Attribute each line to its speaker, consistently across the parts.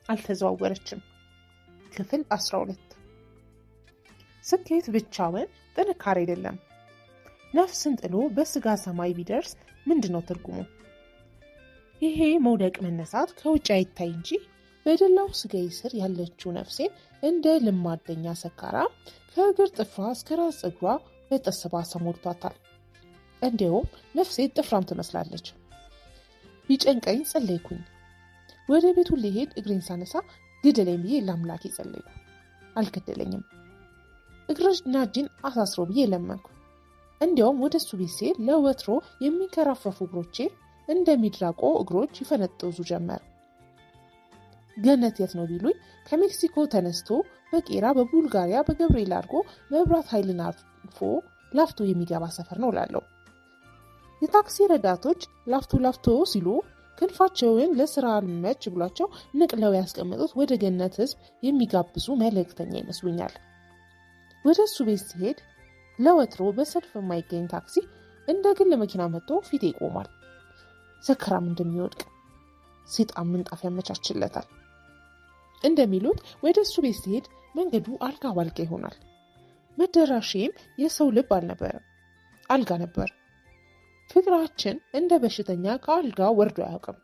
Speaker 1: አልተዘዋወረችም። ክፍል 12 ስኬት ብቻውን ጥንካሬ አይደለም። ነፍስን ጥሎ በስጋ ሰማይ ቢደርስ ምንድነው ትርጉሙ? ይሄ መውደቅ መነሳት ከውጭ አይታይ እንጂ በደላው ስጋዬ ስር ያለችው ነፍሴን እንደ ልማደኛ ሰካራ ከእግር ጥፍሯ እስከ ራስ ፀጉሯ በጠስባሳ ሞልቷታል። እንዲሁም ነፍሴ ጥፍራም ትመስላለች። ቢጨንቀኝ ጸለይኩኝ። ወደ ቤቱ ሊሄድ እግሬን ሳነሳ ግደለኝ ብዬ ለአምላኬ ጸለይኩ። አልገደለኝም። እግርና እጄን አሳስሮ ብዬ ለመንኩ። እንዲያውም ወደ እሱ ቤት ሲሄድ ለወትሮ የሚንከራፈፉ እግሮቼ እንደሚድራቆ እግሮች ይፈነጥዙ ጀመር። ገነት የት ነው ቢሉኝ ከሜክሲኮ ተነስቶ በቄራ በቡልጋሪያ በገብርኤል አድርጎ መብራት ኃይልን አልፎ ላፍቶ የሚገባ ሰፈር ነው እላለሁ። የታክሲ ረዳቶች ላፍቶ ሲሉ ክንፋቸውን ለስራ አልመች ብሏቸው ንቅለው ያስቀመጡት ወደ ገነት ህዝብ የሚጋብዙ መልእክተኛ ይመስሉኛል። ወደ እሱ ቤት ሲሄድ ለወትሮ በሰልፍ የማይገኝ ታክሲ እንደ ግል መኪና መጥቶ ፊቴ ይቆማል። ሰከራም እንደሚወድቅ ሴጣን ምንጣፍ ያመቻችለታል። እንደሚሉት ወደ እሱ ቤት ሲሄድ መንገዱ አልጋ ባልጋ ይሆናል። መደራሼም የሰው ልብ አልነበረም፣ አልጋ ነበር። ፍቅራችን እንደ በሽተኛ ከአልጋ ወርዶ አያውቅም።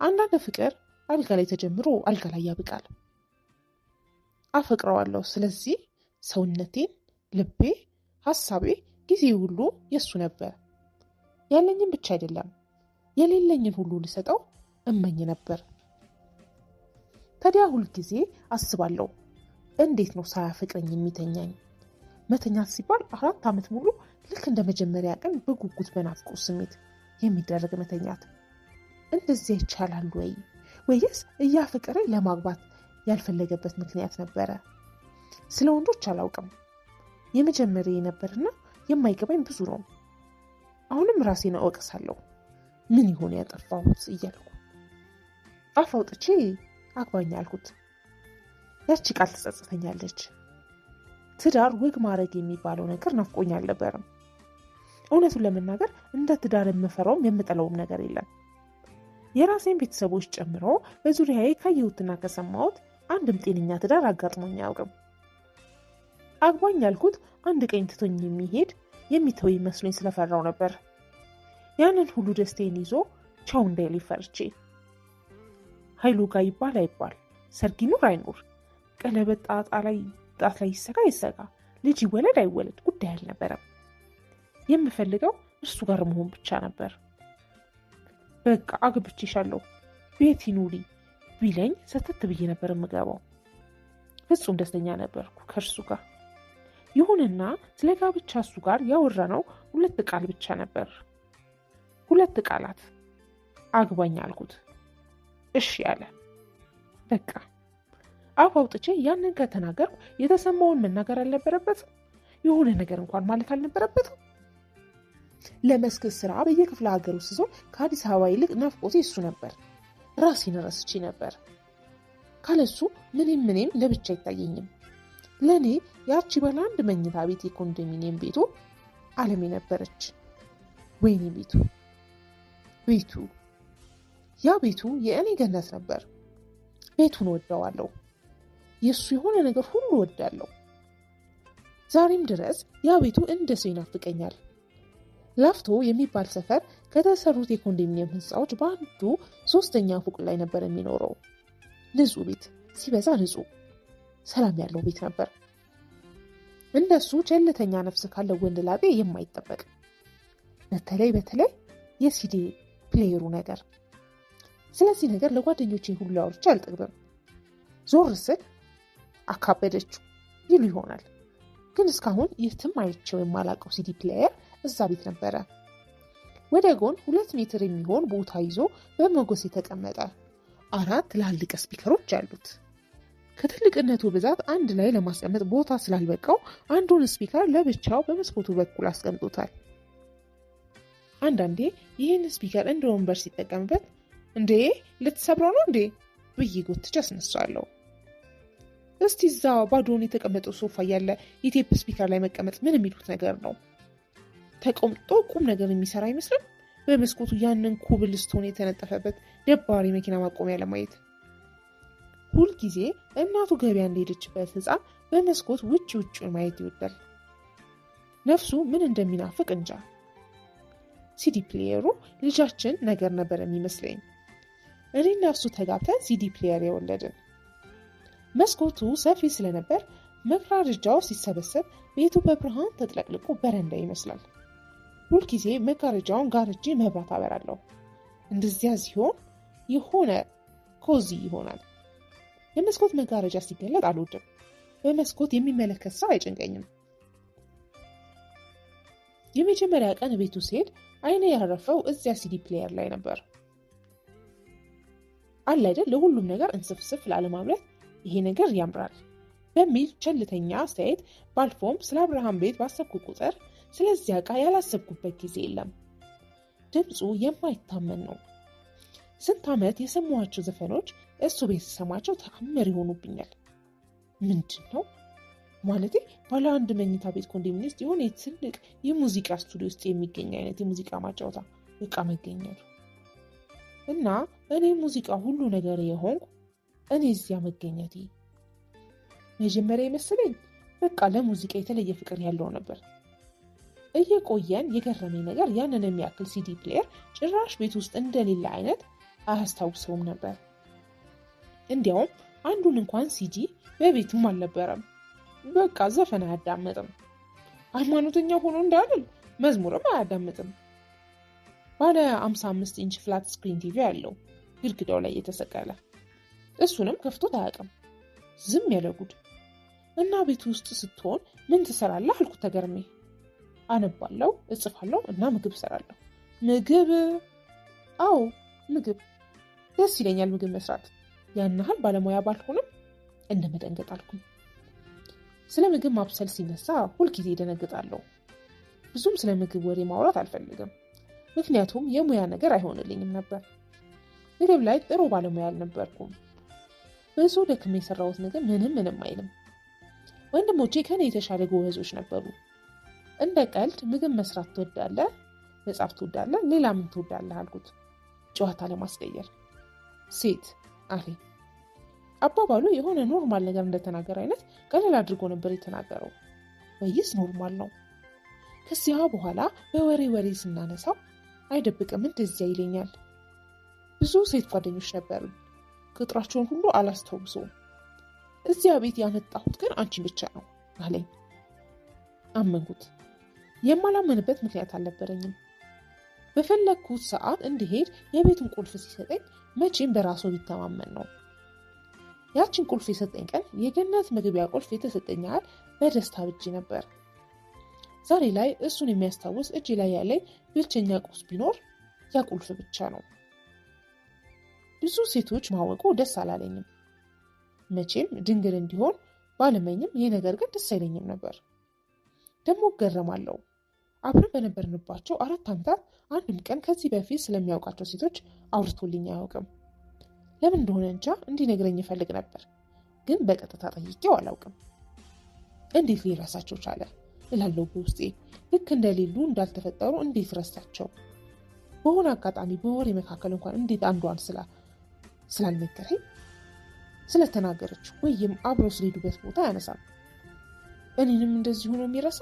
Speaker 1: አንዳንድ ፍቅር አልጋ ላይ ተጀምሮ አልጋ ላይ ያብቃል። አፈቅረዋለሁ። ስለዚህ ሰውነቴን፣ ልቤ፣ ሀሳቤ፣ ጊዜ ሁሉ የሱ ነበር። ያለኝን ብቻ አይደለም የሌለኝን ሁሉ ልሰጠው እመኝ ነበር። ታዲያ ሁልጊዜ አስባለሁ፣ እንዴት ነው ሳያፈቅረኝ የሚተኛኝ? መተኛት ሲባል 4 ዓመት ሙሉ ልክ እንደ መጀመሪያ ቀን በጉጉት በናፍቆት ስሜት የሚደረግ መተኛት እንደዚህ ይቻላል ወይ? ወይስ እያፈቀረኝ ለማግባት ያልፈለገበት ምክንያት ነበረ? ስለ ወንዶች አላውቅም። የመጀመሪያ ነበርና የማይገባኝ ብዙ ነው። አሁንም ራሴን እወቅሳለሁ። ምን ይሆን ያጠፋሁት እያልኩ አፍ አውጥቼ አግባኝ አልኩት። ያቺ ቃል ትጸጽተኛለች። ትዳር ወግ ማድረግ የሚባለው ነገር ናፍቆኝ አልነበረም። እውነቱን ለመናገር እንደ ትዳር የምፈራውም የምጠላውም ነገር የለም። የራሴን ቤተሰቦች ጨምሮ በዙሪያዬ ካየሁትና ከሰማሁት አንድም ጤነኛ ትዳር አጋጥሞኝ አያውቅም። አግባኝ ያልኩት አንድ ቀን ትቶኝ የሚሄድ የሚተው መስሎኝ ስለፈራው ነበር። ያንን ሁሉ ደስታዬን ይዞ ቻው እንዳይል ፈርቼ ኃይሉ ጋር ይባል አይባል፣ ሰርግ ይኑር አይኑር፣ ቀለበት ጣት ላይ ይሰጋ፣ ልጅ ይወለድ አይወለድ ጉዳይ አልነበረም። የምፈልገው እርሱ ጋር መሆን ብቻ ነበር። በቃ አግብቼሻለሁ ቤት ይኑሪ ቢለኝ ሰተት ብዬ ነበር የምገባው። ፍጹም ደስተኛ ነበርኩ ከእርሱ ጋር። ይሁንና ስለ ጋብቻ እሱ ጋር ያወራነው 2 ቃል ብቻ ነበር። 2 ቃላት። አግባኝ አልኩት፣ እሺ ያለ። በቃ አፍ አውጥቼ ያንን ከተናገርኩ የተሰማውን መናገር አልነበረበትም። የሆነ ነገር እንኳን ማለት አልነበረበትም። ለመስክ ስራ በየክፍለ ሀገሩ ስዞር ከአዲስ አበባ ይልቅ ናፍቆቴ እሱ ነበር። ራሴን ረስቼ ነበር። ካለሱ ምንም ለብቻ አይታየኝም። ለእኔ ያቺ ባለ 1 መኝታ ቤት የኮንዶሚኒየም ቤቱ ዓለሜ ነበረች። ወይኔ ቤቱ ያ ቤቱ የእኔ ገነት ነበር። ቤቱን ወደዋለሁ። የእሱ የሆነ ነገር ሁሉ ወዳለሁ። ዛሬም ድረስ ያ ቤቱ እንደ ሰው ይናፍቀኛል። ላፍቶ የሚባል ሰፈር ከተሰሩት የኮንዶሚኒየም ህንፃዎች በአንዱ 3ኛ ፎቅ ላይ ነበር የሚኖረው። ንጹህ ቤት፣ ሲበዛ ንጹህ፣ ሰላም ያለው ቤት ነበር። እንደሱ ቸልተኛ ነፍስ ካለው ወንድ ላጤ የማይጠበቅ። በተለይ የሲዲ ፕሌየሩ ነገር። ስለዚህ ነገር ለጓደኞቼ ሁሉ አውርቼ አልጠግብም። ዞር ስል አካበደችው ይሉ ይሆናል። ግን እስካሁን የትም አይቼው የማላውቀው ሲዲ ፕሌየር እዛ ቤት ነበረ። ወደ ጎን 2 ሜትር የሚሆን ቦታ ይዞ በሞገስ የተቀመጠ 4 ትላልቅ ስፒከሮች አሉት። ከትልቅነቱ ብዛት አንድ ላይ ለማስቀመጥ ቦታ ስላልበቃው አንዱን ስፒከር ለብቻው በመስኮቱ በኩል አስቀምጦታል። አንዳንዴ ይህን ስፒከር እንደ ወንበር ሲጠቀምበት እንዴ ልትሰብረው ነው እንዴ ብዬ ጎትቼ አስነሳለሁ። እስቲ እዛ ባዶን የተቀመጠው ሶፋ ያለ የቴፕ ስፒከር ላይ መቀመጥ ምን የሚሉት ነገር ነው? ተቆምጦ ቁም ነገር የሚሰራ አይመስልም? በመስኮቱ ያንን ኩብልስቶን የተነጠፈበት ደባሪ መኪና ማቆሚያ ለማየት ሁል ጊዜ እናቱ ገበያ እንደሄደችበት ሕፃን በመስኮት ውጭውን ማየት ይወዳል። ነፍሱ ምን እንደሚናፍቅ እንጃ። ሲዲ ፕሌየሩ ልጃችን ነገር ነበር የሚመስለኝ። እኔና እሱ ተጋብተን ሲዲ ፕሌየር የወለድን። መስኮቱ ሰፊ ስለነበር መጋረጃው ሲሰበሰብ ቤቱ በብርሃን ተጥለቅልቆ በረንዳ ይመስላል። ሁልጊዜ መጋረጃውን ጋርጄ መብራት አበራለሁ። እንደዚያ ሲሆን የሆነ ኮዚ ይሆናል። የመስኮት መጋረጃ ሲገለጥ አልወድም። በመስኮት የሚመለከት ሰው አይጨንቀኝም። የመጀመሪያ ቀን ቤቱ ሲሄድ አይኔ ያረፈው እዚያ ሲዲ ፕሌየር ላይ ነበር። አለ አይደል ለሁሉም ነገር እንስፍስፍ ላለማምረት ይሄ ነገር ያምራል በሚል ቸልተኛ አስተያየት ባልፎም ስለ አብርሃም ቤት ባሰብኩ ቁጥር ስለዚያ ዕቃ ያላሰብኩበት ጊዜ የለም። ድምፁ የማይታመን ነው። ስንት ዓመት የሰማኋቸው ዘፈኖች እሱ ቤት ስሰማቸው ተአምር ይሆኑብኛል። ምንድን ነው ማለቴ ባለ አንድ መኝታ ቤት ኮንዶሚኒየም ውስጥ የሆነ ትልቅ የሙዚቃ ስቱዲዮ ውስጥ የሚገኝ አይነት የሙዚቃ ማጫወታ ዕቃ መገኘቱ እና እኔ ሙዚቃ ሁሉ ነገር የሆንኩ እኔ እዚያ መገኘቴ መጀመሪያ የመሰለኝ በቃ ለሙዚቃ የተለየ ፍቅር ያለው ነበር። እየቆየን የገረመኝ ነገር ያንን የሚያክል ሲዲ ፕሌየር ጭራሽ ቤት ውስጥ እንደሌለ አይነት አያስታውሰውም ነበር። እንዲያውም አንዱን እንኳን ሲዲ በቤቱም አልነበረም። በቃ ዘፈን አያዳምጥም። ሃይማኖተኛ ሆኖ እንዳልል መዝሙርም አያዳምጥም። ባለ 55 ኢንች ፍላት ስክሪን ቲቪ ያለው ግድግዳው ላይ የተሰቀለ እሱንም ከፍቶት አያውቅም። ዝም ያለ ጉድ። እና ቤቱ ውስጥ ስትሆን ምን ትሰራለህ አልኩት ተገርሜ። አነባለሁ፣ እጽፋለሁ እና ምግብ እሰራለሁ። ምግብ? አዎ ምግብ። ደስ ይለኛል ምግብ መስራት። ያን ያህል ባለሙያ ባልሆንም እንደመደንገጥ አልኩኝ። ስለ ምግብ ማብሰል ሲነሳ ሁልጊዜ ደነግጣለሁ። ብዙም ስለ ምግብ ወሬ ማውራት አልፈልግም፣ ምክንያቱም የሙያ ነገር አይሆንልኝም ነበር። ምግብ ላይ ጥሩ ባለሙያ አልነበርኩም። ብዙ ደክሜ የሰራሁት ምግብ ምንም አይልም። ወንድሞቼ ከኔ የተሻለ ጎበዞች ነበሩ። እንደ ቀልድ ምግብ መስራት ትወዳለህ? መጻፍ ትወዳለህ? ሌላ ምን ትወዳለህ አልኩት ጨዋታ ለማስቀየር። ሴት አፌ። አባባሉ የሆነ ኖርማል ነገር እንደተናገረ አይነት ቀለል አድርጎ ነበር የተናገረው። ወይስ ኖርማል ነው? ከዚያ በኋላ በወሬ ስናነሳው አይደብቅም እንደዚያ ይለኛል። ብዙ ሴት ጓደኞች ነበሩ። ቁጥራቸውን ሁሉ አላስታውሰውም። እዚያ ቤት ያመጣሁት ግን አንቺን ብቻ ነው አለኝ። አመንኩት። የማላመንበት ምክንያት አልነበረኝም። በፈለግኩት ሰዓት እንድሄድ የቤቱን ቁልፍ ሲሰጠኝ መቼም በራሱ ቢተማመን ነው። ያችን ቁልፍ የሰጠኝ ቀን የገነት መግቢያ ቁልፍ የተሰጠኝ ያህል በደስታ ብጄ ነበር። ዛሬ ላይ እሱን የሚያስታውስ እጅ ላይ ያለኝ ብቸኛ ቁስ ቢኖር ያ ቁልፍ ብቻ ነው። ብዙ ሴቶች ማወቁ ደስ አላለኝም። መቼም ድንግል እንዲሆን ባለመኝም ይሄ ነገር ግን ደስ አይለኝም ነበር። ደግሞ እገረማለሁ። አብረን በነበርንባቸው 4 ዓመታት አንድም ቀን ከዚህ በፊት ስለሚያውቃቸው ሴቶች አውርቶልኝ አያውቅም። ለምን እንደሆነ እንጃ እንዲነግረኝ ይፈልግ ነበር፣ ግን በቀጥታ ጠይቄው አላውቅም። እንዴት ሊረሳቸው ቻለ እላለሁ በውስጤ። ልክ እንደሌሉ እንዳልተፈጠሩ እንዴት ረሳቸው? በሆነ አጋጣሚ በወሬ መካከል እንኳን እንዴት አንዷን ስላልነገረኝ ስለተናገረች ወይም አብረው ስለሄዱበት ቦታ ያነሳል። እኔንም እንደዚህ ሆኖ የሚረሳ?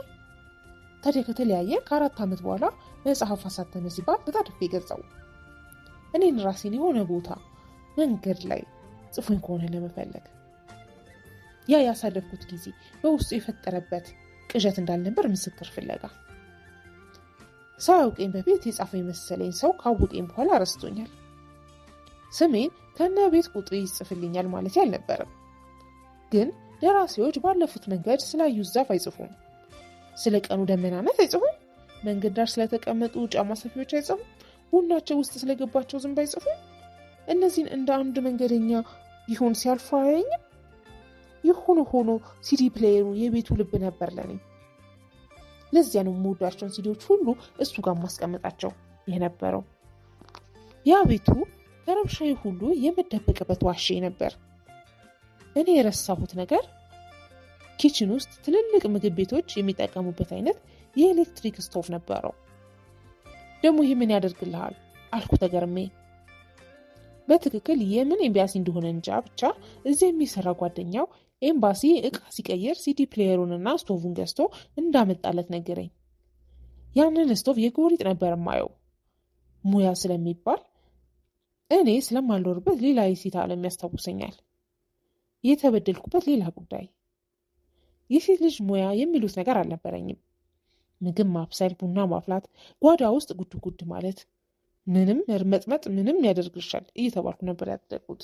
Speaker 1: ታዲያ ከተለያየ ከ4 ዓመት በኋላ መጽሐፍ አሳተመ ሲባል በጣድፌ ገዛው። እኔን ራሴን የሆነ ቦታ መንገድ ላይ ጽፎኝ ከሆነ ለመፈለግ ያ ያሳለፍኩት ጊዜ በውስጡ የፈጠረበት ቅዠት እንዳልነበር ምስክር ፍለጋ። ሳያውቀኝ በፊት የጻፈኝ መሰለኝ ሰው ካወቀኝ በኋላ ረስቶኛል። ስሜን ከነ ቤት ቁጥሬ ይጽፍልኛል ማለት አልነበረም። ግን ደራሲዎች ባለፉት መንገድ ስላዩት ዛፍ አይጽፉም። ስለ ቀኑ ደመናነት አይጽፉም። መንገድ ዳር ስለተቀመጡ ጫማ ሰፊዎች አይጽፉም። ቡናቸው ውስጥ ስለገባቸው ዝንብ አይጽፉም። እነዚህን እንደ አንድ መንገደኛ ቢሆን ሲያልፉ አያየኝም። የሆነ ሆኖ ሲዲ ፕሌየሩ የቤቱ ልብ ነበር ለኔ። ለዚያ ነው የምወዳቸውን ሲዲዎች ሁሉ እሱ ጋር ማስቀመጣቸው የነበረው። ያ ቤቱ ከረብሻዬ ሁሉ የምደበቅበት ዋሻ ነበር። እኔ የረሳሁት ነገር ኪችን ውስጥ ትልልቅ ምግብ ቤቶች የሚጠቀሙበት አይነት የኤሌክትሪክ ስቶቭ ነበረው። ደግሞ ይህ ምን ያደርግልሃል አልኩ ተገርሜ። በትክክል የምን ኤምባሲ እንደሆነ እንጃ፣ ብቻ እዚያ የሚሰራ ጓደኛው ኤምባሲ እቃ ሲቀይር ሲዲ ፕሌየሩንና ስቶቭን ገዝቶ እንዳመጣለት ነገረኝ። ያንን ስቶቭ የጎሪጥ ነበር ማየው። ሙያ ስለሚባል እኔ ስለማልኖርበት ሌላ የሴት ዓለም ያስታውሰኛል። የተበደልኩበት ሌላ ጉዳይ። የሴት ልጅ ሙያ የሚሉት ነገር አልነበረኝም። ምግብ ማብሰል፣ ቡና ማፍላት፣ ጓዳ ውስጥ ጉድ ጉድ ማለት፣ ምንም መርመጥመጥ ምንም ያደርግሻል እየተባልኩ ነበር ያደግኩት።